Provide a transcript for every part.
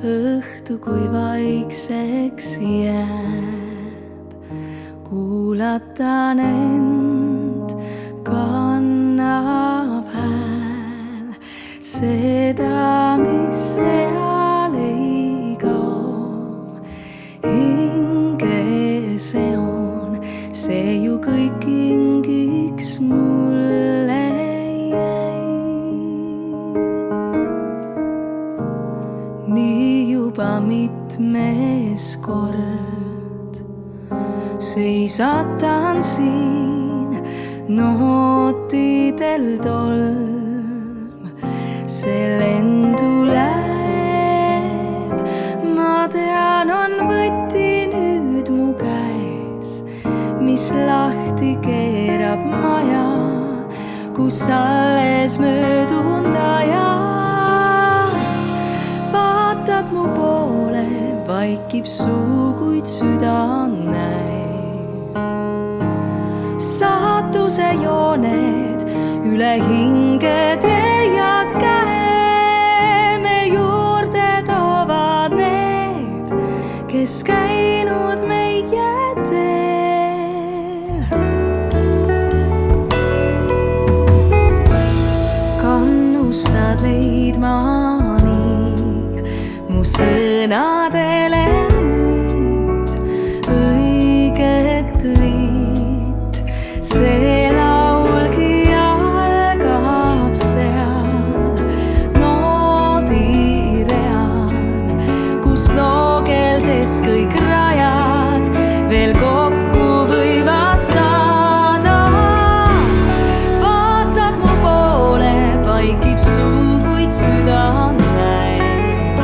õhtu kui vaikseks jääb, kuulatan end, kannab hääl seda, mis seal ei kao. Hinge see on, see ju kõik kingiks mulle jäi. Nii juba mitmes kord seisatan siin nootidel tolm. See lendu läheb, ma tean, on võti nüüd mu käes, mis lahti keerab maja, kus alles möödunud ajad. Vaatad mu poole, vaikib suu, kuid süda näib. Saatuse jooned üle hingede ja käeme juurde toovad need, kes käinud meie teel. Kannustad leidma nii mu sõnadele nüüd õiget viit. See laulgi algab seal noodireal, kus loogeldes kõik rajad veel kokku võivad saada. Vaatad mu poole, vaikib suu, kuid süda näib.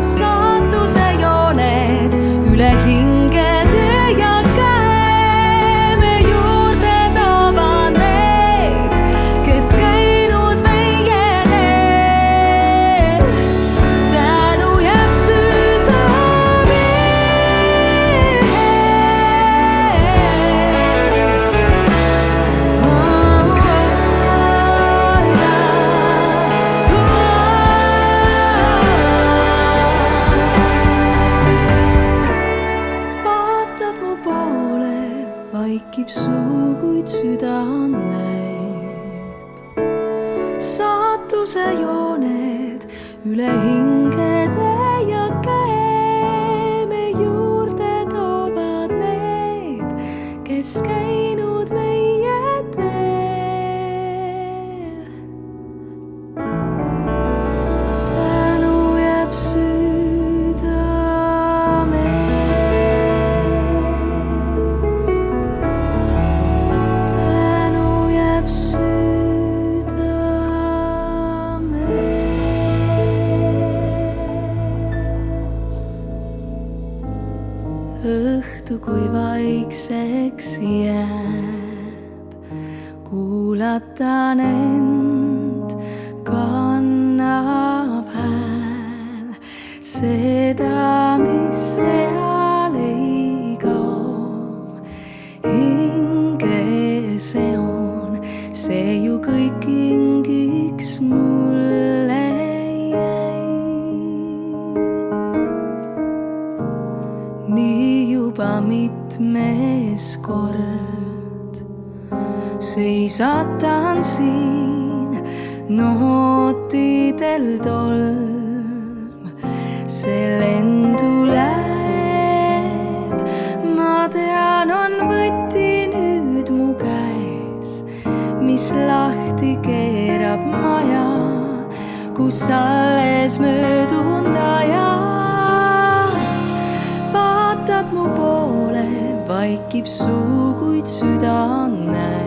Saatuse jooned üle hingede ja käeme juurde toovad need, kes käinud meie teel. Tänu jääb südamees. Vaatad mu poole, vaikib suu, kuid süda näib. Saatuse jooned üle hingede ja käeme juurde toovad need, kes käinud meie teel. Tänu jääb südamees. Tänu jääb südamees. Õhtu kui vaikseks jääb, kuulatan end, kannab hääl seda, mis seal ei kao. Hinge see on, see ju kõik kingiks mulle jäi. Nii juba mitmes kord seisatan siin nootidel tolm. See lendu läheb, ma tean, on võti nüüd mu käes, mis lahti keerab maja, kus alles möödunud ajad. Vaatad mu poole, vaikib suu, kuid süda näib.